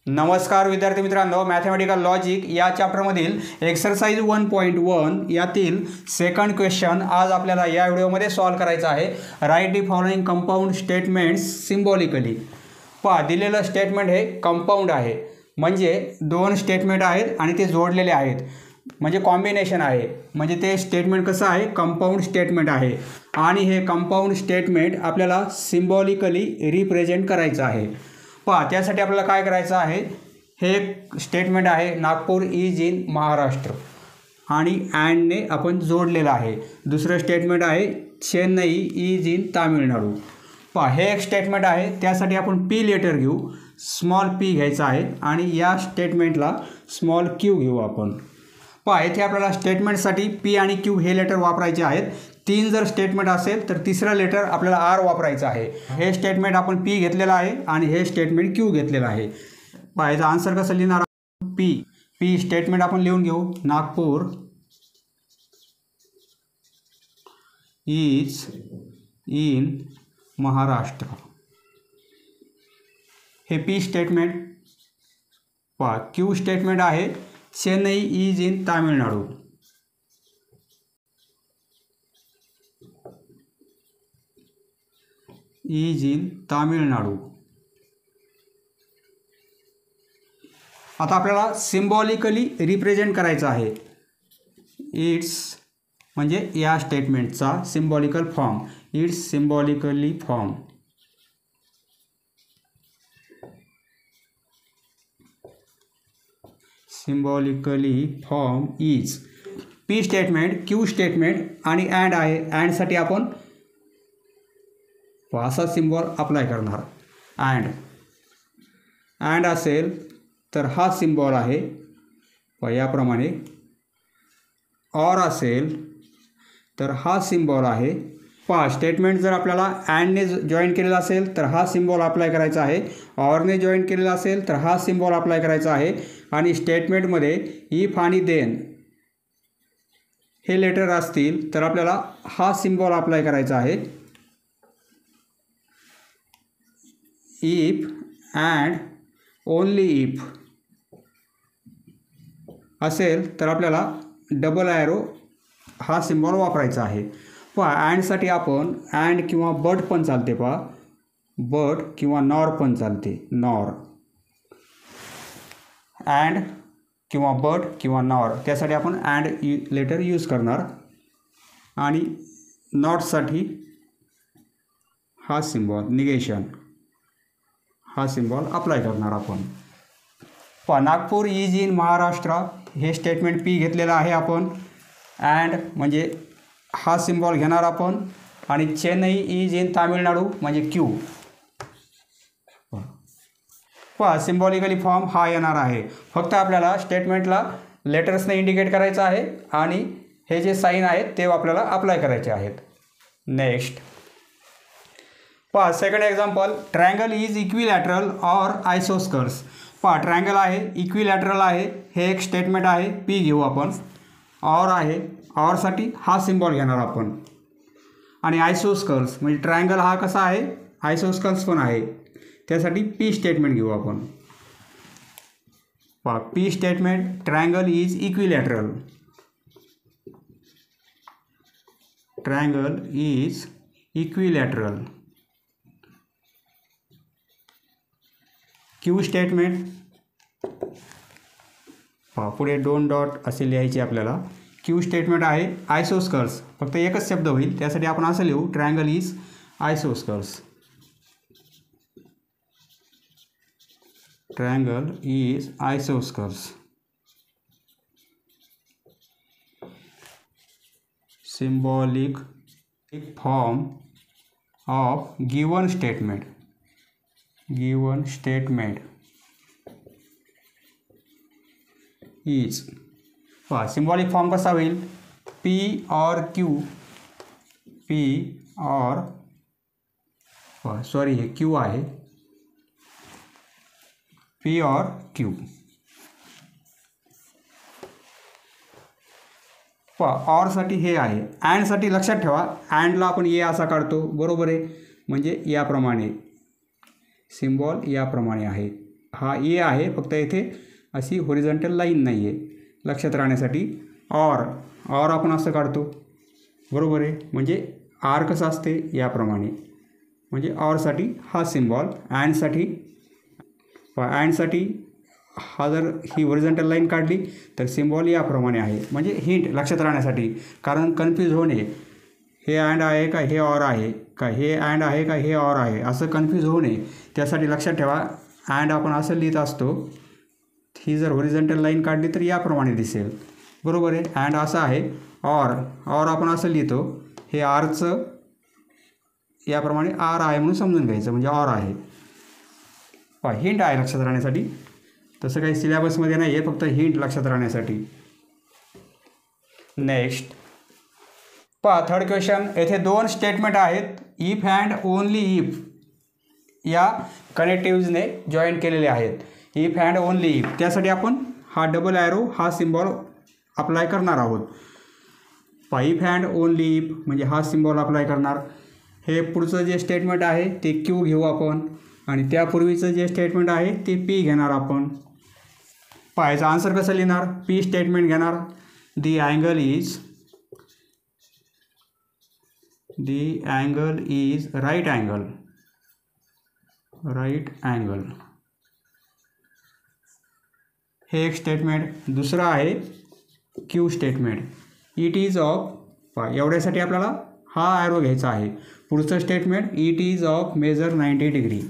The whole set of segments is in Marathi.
नमस्कार विद्यार्थी मित्रांनो, मॅथमॅटिकल लॉजिक या चॅप्टरमधील एक्सरसाइज 1.1 यातील सेकंड क्वेश्चन आज आपल्याला या व्हिडिओमध्ये सॉल्व करायचा आहे. Write the following compound statements symbolically. पहा, दिलेलं स्टेटमेंट हे कंपाऊंड आहे, म्हणजे दोन स्टेटमेंट आहेत आणि ते जोडलेले आहेत, म्हणजे कॉम्बिनेशन आहे. म्हणजे ते स्टेटमेंट कसं आहे, कंपाऊंड स्टेटमेंट आहे आणि हे कंपाऊंड स्टेटमेंट आपल्याला सिम्बॉलिकली रिप्रेझेंट करायचं आहे. पहा, त्यासाठी आपल्याला काय करायचं आहे, हे एक स्टेटमेंट आहे नागपूर इज इन महाराष्ट्र आणि अँडने आपण जोडलेलं आहे. दुसरं स्टेटमेंट आहे चेन्नई इज इन तामिळनाडू. पहा, हे एक स्टेटमेंट आहे, त्यासाठी आपण पी लेटर घेऊ, स्मॉल पी घ्यायचा आहे आणि या स्टेटमेंटला स्मॉल क्यू घेऊ आपण. पहा, इथे आपल्याला स्टेटमेंटसाठी पी आणि क्यू हे लेटर वापरायचे आहेत. तीन जर स्टेटमेंट असेल तर तिसरं लेटर आपल्याला आर वापरायचं आहे. हे स्टेटमेंट आपण पी घेतलेलं आहे आणि हे स्टेटमेंट क्यू घेतलेलं आहे. पहा, याचा आन्सर कसं लिहिणार, पी स्टेटमेंट आपण लिहून घेऊ, नागपूर इज इन महाराष्ट्र. हे पी स्टेटमेंट. पहा, क्यू स्टेटमेंट आहे Chennai is in Tamil Nadu. Is in Tamil Nadu. आता आपल्याला सिम्बॉलिकली रिप्रेझेंट करायचं आहे. इट्स म्हणजे या स्टेटमेंटचा symbolical form, it's symbolically form. Symbolically form is P statement, Q statement आणि अँड आहे. अँडसाठी आपण असा सिम्बॉल अप्लाय करणार. अँड असेल तर हा सिम्बॉल आहे याप्रमाणे. ऑर असेल तर हा सिम्बॉल आहे. पहा, स्टेटमेंट जर आपल्याला अँडने जॉईन केलेला असेल तर हा सिम्बॉल अप्लाय करायचा आहे, ऑरने जॉईन केलेला असेल तर हा सिम्बॉल अप्लाय करायचा आहे. आणि स्टेटमेंटमध्ये इफ आणि देन हे लेटर असतील तर आपल्याला हा सिम्बॉल अप्लाय करायचा आहे. इफ अँड ओनली इफ असेल तर आपल्याला डबल ॲरो हा सिम्बॉल वापरायचा आहे. पहा, अँडसाठी आपण अँड किंवा बट पण चालते. पहा, बट किंवा नॉर पण चालते. नॉर, अँड किंवा बट किंवा नॉर, त्यासाठी आपण अँड लेटर यूज करणार. आणि नॉटसाठी हा सिम्बॉल निगेशन, हा सिम्बॉल अप्लाय करणार आपण. पहा, नागपूर इज इन महाराष्ट्र हे स्टेटमेंट पी घेतलेलं आहे आपण. अँड म्हणजे हा सिम्बॉल घेणार आपण आणि चेन्नई इज इन तामिळनाडू म्हणजे क्यू. पहा, सिम्बॉलिकली फॉर्म हा येणार आहे. फक्त आपल्याला स्टेटमेंटला लेटर्सने इंडिकेट करायचं आहे आणि हे जे साईन आहेत ते आपल्याला अप्लाय करायचे आहेत. नेक्स्ट पहा, second example, triangle is equilateral or isosceles. पहा, ट्रायंगल आहे, इक्विलॅटरल आहे, हे एक स्टेटमेंट आहे, पी घेऊ आपण. ऑर आहे, ऑरसाठी हा सिम्बॉल घेणार आपण. आणि आयसोस्कर्स म्हणजे ट्रायंगल हा कसा आहे, आयसोस्कर्स पण आहे, त्यासाठी पी स्टेटमेंट घेऊ आपण. पहा, P statement, triangle is equilateral. Triangle is equilateral. Q statement. पहा, पुढे दोन डॉट असे लिहायचे आपल्याला. क्यू स्टेटमेंट आहे आयसोस्कर्स, फक्त एकच शब्द होईल, त्यासाठी आपण असं लिहू, triangle is isosceles. Triangle is isosceles. Symbolic form of given statement. Given statement is. पहा, सिम्बॉलिक फॉर्म कसा होईल, P or Q, P or sorry हे क्यू आहे, पी और क्यू. पहा, ऑरसाठी हे आहे. अँडसाठी लक्षात ठेवा, अँडला आपण ए असा काढतो, बरोबर आहे, म्हणजे याप्रमाणे सिम्बॉल याप्रमाणे आहे. हा ए आहे, फक्त इथे अशी हॉरिझॉन्टल लाईन नाही आहे, लक्षात राहण्यासाठी. ऑर आपण असं काढतो, बरोबर आहे. म्हणजे आर कसं असते याप्रमाणे, म्हणजे ऑरसाठी हा सिम्बॉल, अँडसाठी हा जर ही हॉरिझॉन्टल लाईन काढली तर सिम्बॉल याप्रमाणे आहे. म्हणजे हिंट लक्षात राहण्यासाठी, कारण कन्फ्यूज होणे, हे अँड आहे का हे ऑर आहे का, हे अँड आहे का हे ऑर आहे, असं कन्फ्यूज होऊ नये त्यासाठी लक्षात ठेवा. अँड आपण असं लिहित असतो, ही जर हॉरिझॉन्टल लाईन काढली तर याप्रमाणे दिसेल, बरोबर आहे. अँड असं आहे. ऑर आपण असं लिहितो, हे आरचं याप्रमाणे आर आहे म्हणून समजून घ्यायचं, म्हणजे ऑर आहे. हिंट आहे लक्षात राहण्यासाठी, तसं काही सिलेबसमध्ये नाही आहे, फक्त हिंट लक्षात राहण्यासाठी. Next third question. येथे 2 स्टेटमेंट आहेत, इफ अँड ओनली इफ या कनेक्टिव्हजने जॉईन केलेले आहेत. इफ अँड ओनली इफ, त्यासाठी आपण हा डबल ॲरो हा सिम्बॉल अप्लाय करणार आहोत. इफ अँड ओनली इफ म्हणजे हा सिम्बॉल अप्लाय करणार. हे पुढचं जे स्टेटमेंट आहे ते क्यू घेऊ आपण, आणि त्यापूर्वीचं जे स्टेटमेंट आहे ते पी घेणार आपण. याचा आन्सर कसं लिहिणार, पी स्टेटमेंट घेणार. The angle is right angle, हे एक स्टेटमेंट. दुसरं आहे Q statement, it is of, एवढ्यासाठी आपल्याला हा ॲरो घ्यायचा आहे. पुढचं statement, it is of measure 90 degree,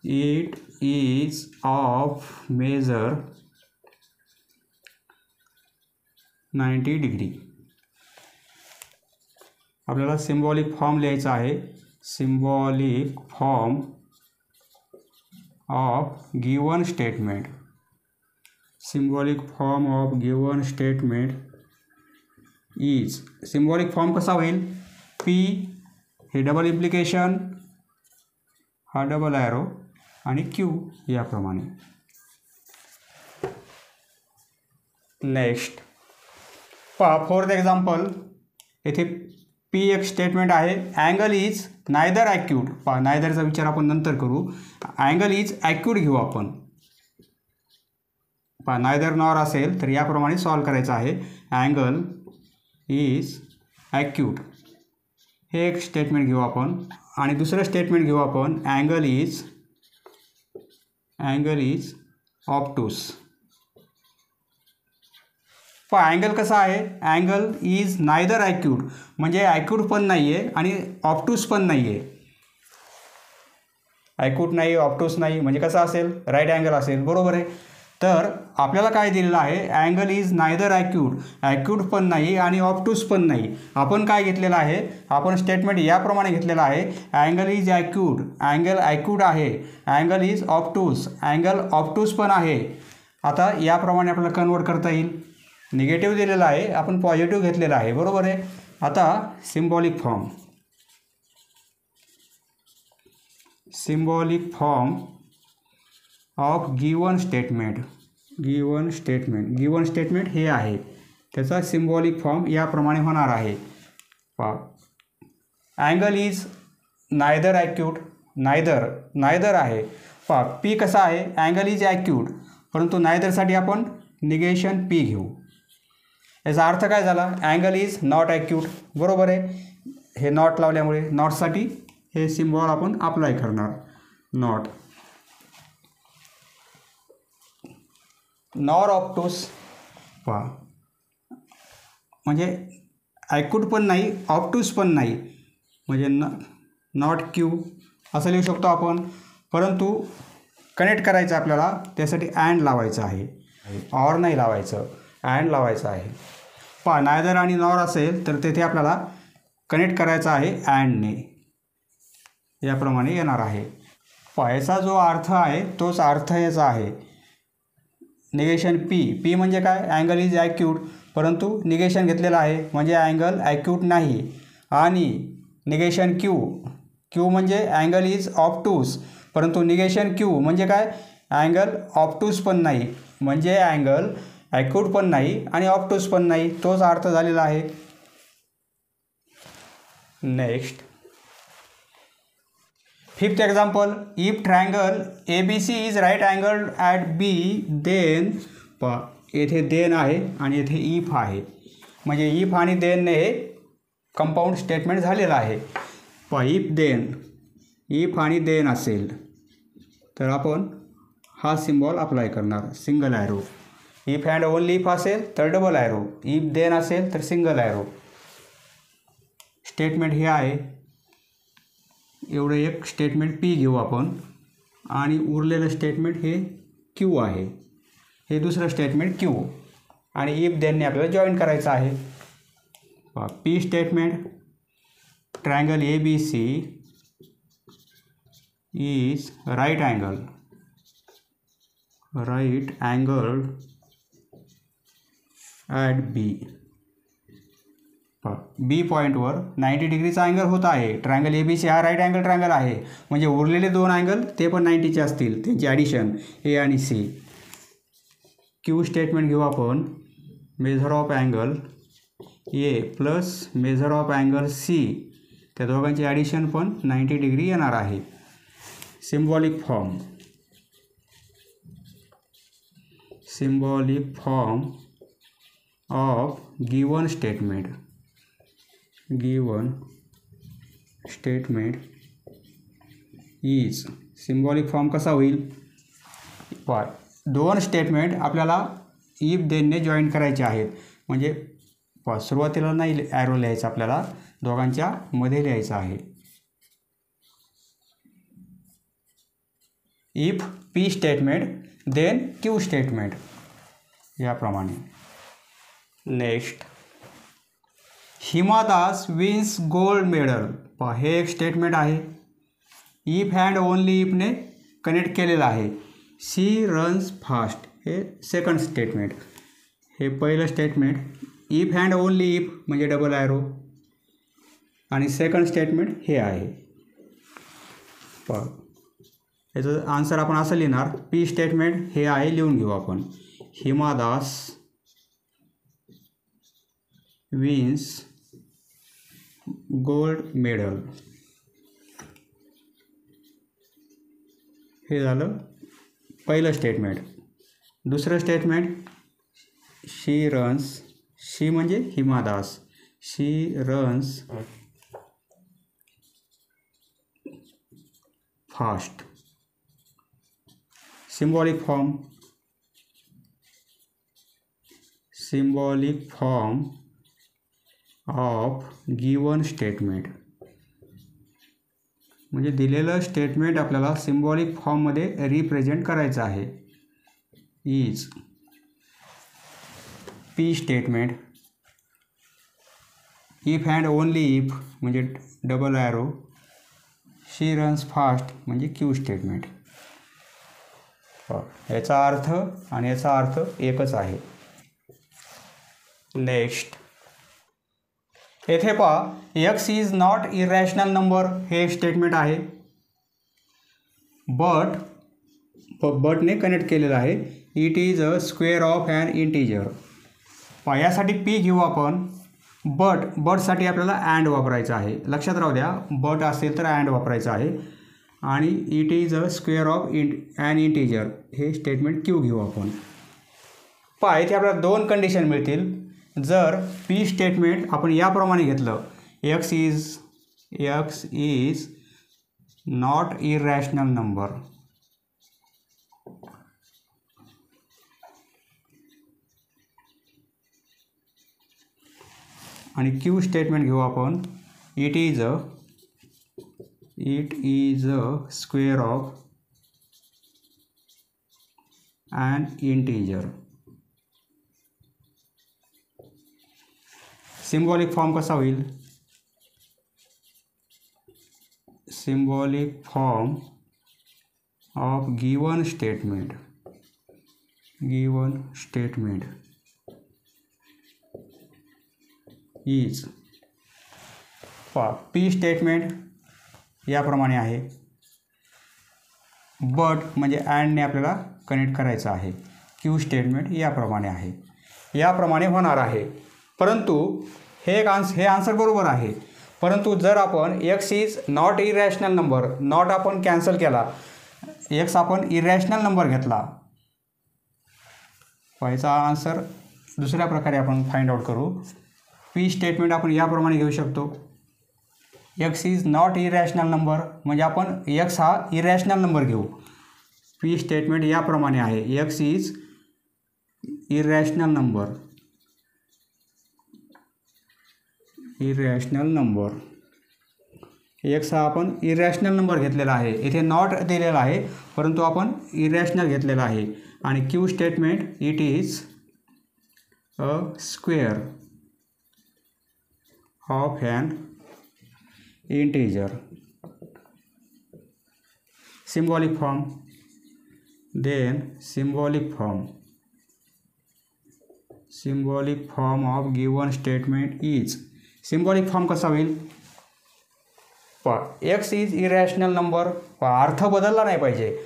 it is of measure 90 degree. आपल्याला सिम्बॉलिक फॉर्म लिहायचा आहे, symbolic form of given statement. Symbolic form of given statement is, symbolic form कसा होईल, पी हे डबल इम्प्लिकेशन, हा डबल ॲरो आणि क्यू याप्रमाणे. Next fourth example. येथे पी एक स्टेटमेंट आहे, अँगल इज नायदर ॲक्यूट. नायदरचा विचार आपण नंतर करू, अँगल इज ॲक्यूट घेऊ आपण. नायदर नॉर असेल तर याप्रमाणे सॉल्व करायचं आहे. अँगल इज ॲक्यूट हे एक स्टेटमेंट घेऊ आपण, आणि दुसरं स्टेटमेंट घेऊ आपण, अँगल इज ऑप्टूस. अँगल कसा आहे, अँगल इज नायदर ॲक्यूट म्हणजे ॲक्यूट पण नाही आहे आणि ऑप्टूस पण नाही आहे. ॲक्यूट नाही, ऑप्टूस नाही, म्हणजे कसा असेल, राईट अँगल असेल, बरोबर आहे. तर आपल्याला काय दिलेलं आहे, अँगल इज नायदर ॲक्यूट पण नाही आणि ऑप्टूस पण नाही. आपण काय घेतलेलं आहे, आपण स्टेटमेंट याप्रमाणे घेतलेलं आहे, angle is acute, angle acute आहे, angle is obtuse, angle obtuse पण आहे. आता याप्रमाणे आपल्याला कन्वर्ट करता येईल. निगेटिव्ह दिलेला आहे, आपण पॉझिटिव्ह घेतलेला आहे, बरोबर आहे. आता symbolic form of given statement हे आहे, त्याचा सिम्बॉलिक फॉर्म याप्रमाणे होणार आहे. Angle is neither acute, neither आहे. पी कसा आहे, अँगल इज ॲक्यूट, परंतु नायदरसाठी आपण निगेशन पी घेऊ. याचा अर्थ काय झाला, अँगल इज नॉट ॲक्यूट, बरोबर आहे. हे नॉट लावल्यामुळे नॉटसाठी हे सिम्बॉल आपण अप्लाय करणार, नॉट. नॉर ऑप्टूस, म्हणजे ॲक्यूट पण नाही, ऑप्टूस पण नाही, म्हणजे नॉट क्यू असं लिहू शकतो आपण. परंतु कनेक्ट करायचं आपल्याला, त्यासाठी अँड लावायचं आहे, ऑर नाही लावायचं, अँड लावायचं आहे. नायदर आणि नॉर असेल तर तेथे आपल्याला कनेक्ट करायचं आहे अँडने, याप्रमाणे येणार आहे. याचा जो अर्थ आहे तोच अर्थ याचा आहे. निगेशन पी म्हणजे काय, अँगल इज ॲक्यूट, परंतु निगेशन घेतलेलं आहे म्हणजे अँगल ॲक्यूट नाही. आणि निगेशन क्यू म्हणजे अँगल इज ऑप्टूस, परंतु निगेशन क्यू म्हणजे काय, अँगल ऑप्टूस पण नाही, म्हणजे अँगल ॲक्यूट पण नाही आणि ऑप्टूस पण नाही, तोच अर्थ झालेला आहे. Next fifth example, if triangle ABC is right angle at B then येथे देन आहे आणि येथे इफ आहे, म्हणजे इफ आणि देनने हे कंपाऊंड स्टेटमेंट झालेलं आहे. इफ आणि देन असेल तर आपण हा सिम्बॉल अप्लाय करणार, single arrow. If and only if असेल तर डबल ॲरो, इफ देन असेल तर सिंगल ॲरो. स्टेटमेंट हे आहे. एवढं एक स्टेटमेंट P घेऊ आपण आणि उरलेलं स्टेटमेंट हे Q आहे. हे दुसरं स्टेटमेंट Q आणि इफ देनने आपल्याला जॉईन करायचं आहे. P statement, triangle ABC is right angle at B. B पॉईंटवर 90 डिग्रीचा अँगल होत आहे. ट्रायंगल ABC हा राईट अँगल ट्रायंगल आहे, म्हणजे उरलेले दोन अँगल ते पण 90चे असतील, त्यांची ॲडिशन A आणि C. Q स्टेटमेंट घेऊ आपण, measure of angle A plus measure of angle C, त्या दोघांची ॲडिशन पण 90 डिग्री येणार आहे. Symbolic form of given statement is, symbolic form कसा होईल? दोन स्टेटमेंट आपल्याला इफ देनने जॉईन करायचे आहेत, म्हणजे सुरुवातीला नाही ॲरो लिहायचा, आपल्याला दोघांच्या मध्ये लिहायचं आहे. If P statement then Q statement याप्रमाणे. Next, Hima Das wins gold medal. हे एक स्टेटमेंट आहे. इफ अँड ओनली इफने कनेक्ट केलेलं आहे. शी रन्स फास्ट हे सेकंड स्टेटमेंट. हे पहिलं statement if and only if म्हणजे डबल ॲरो आणि सेकंड स्टेटमेंट हे आहे. याचं आन्सर आपण असं लिहिणार, P स्टेटमेंट हे आहे, लिहून घेऊ आपण. हिमा दास विन्स गोल्ड मेडल. हे झालं पहिलं स्टेटमेंट. दुसरं स्टेटमेंट शी रन्स, शी म्हणजे Hima Das, she runs fast. Symbolic form of given statement, म्हणजे दिलेलं स्टेटमेंट आपल्याला सिम्बॉलिक फॉर्ममध्ये रिप्रेझेंट करायचं आहे. Is P statement, if and only if म्हणजे double arrow, she runs fast म्हणजे Q स्टेटमेंट. याचा अर्थ आणि याचा अर्थ एकच आहे. नेक्स्ट, येथे पहा, X is not irrational number हे एक स्टेटमेंट आहे. बटने कनेक्ट केलेलं आहे. It is a square of an integer. यासाठी P घेऊ आपण. बटसाठी आपल्याला अँड वापरायचं आहे, लक्षात राहू द्या. बट असेल तर अँड वापरायचं आहे. आणि it is a square of an integer हे स्टेटमेंट Q घेऊ आपण. इथे आपल्याला दोन कंडिशन मिळतील. जर P स्टेटमेंट आपण याप्रमाणे घेतलं, X is not irrational number, आणि Q स्टेटमेंट घेऊ आपण. It is a square of an integer. Symbolic form कसा होईल? Symbolic form of given statement is, P statement याप्रमाणे आहे. बट म्हणजे अँडने आपल्याला कनेक्ट करायचं आहे. Q स्टेटमेंट याप्रमाणे आहे. याप्रमाणे होणार आहे. परंतु हे आन्सर बरोबर आहे, परंतु जर आपण x is not irrational number, not आपण कॅन्सल केला, एक्स आपण इरॅशनल नंबर घेतला, याचा आन्सर दुसऱ्या प्रकारे आपण फाइंड आउट करू. पी स्टेटमेंट आपण याप्रमाणे घेऊ शकतो. X is not irrational number म्हणजे आपण एक्स हा इरॅशनल नंबर घेऊ. पी स्टेटमेंट याप्रमाणे आहे. X is irrational number, irrational number. X हा आपण इरॅशनल नंबर घेतलेला आहे. इथे नॉट दिलेला आहे परंतु आपण इरॅशनल घेतलेला आहे. आणि Q statement it is a square of an integer. Symbolic form, then symbolic form of given statement is. Symbolic form कसा होईल? एक्स इज इरॅशनल नंबर, अर्थ बदलला नाही पाहिजे.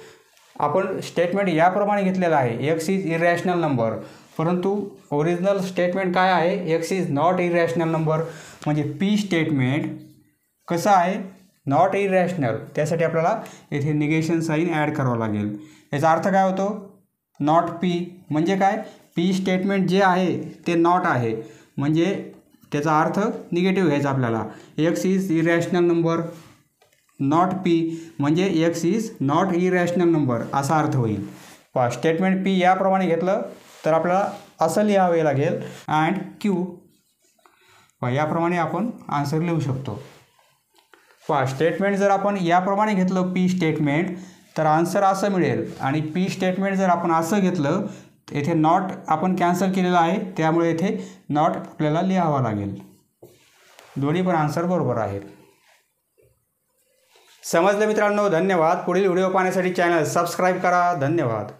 आपण स्टेटमेंट याप्रमाणे घेतलेलं आहे, एक्स इज इरॅशनल नंबर, परंतु ओरिजिनल स्टेटमेंट काय आहे? X is not irrational number. म्हणजे पी स्टेटमेंट कसं आहे? Not irrational. त्यासाठी आपल्याला येथे निगेशन साईन ॲड करावं लागेल. याचा अर्थ काय होतो? नॉट पी म्हणजे काय? पी स्टेटमेंट जे आहे ते नॉट आहे म्हणजे त्याचा अर्थ निगेटिव्ह घ्यायचा आपल्याला. X is irrational number not P म्हणजे X is not irrational number असा अर्थ होईल. स्टेटमेंट पी याप्रमाणे घेतलं तर आपल्याला असं लिहावे लागेल अँड क्यू. याप्रमाणे आपण आन्सर लिहू शकतो. स्टेटमेंट जर आपण याप्रमाणे घेतलं पी स्टेटमेंट तर आन्सर असं मिळेल. आणि पी स्टेटमेंट जर आपण असं घेतलं, येथे नॉट आपण कॅन्सल केलेला आहे त्यामुळे येथे नॉट आपल्याला लिहावा लागेल. दोन्ही पण आन्सर बरोबर आहेत. समजलं मित्रांनो? धन्यवाद. पुढील व्हिडिओ पाहण्यासाठी चॅनल सबस्क्राईब करा. धन्यवाद.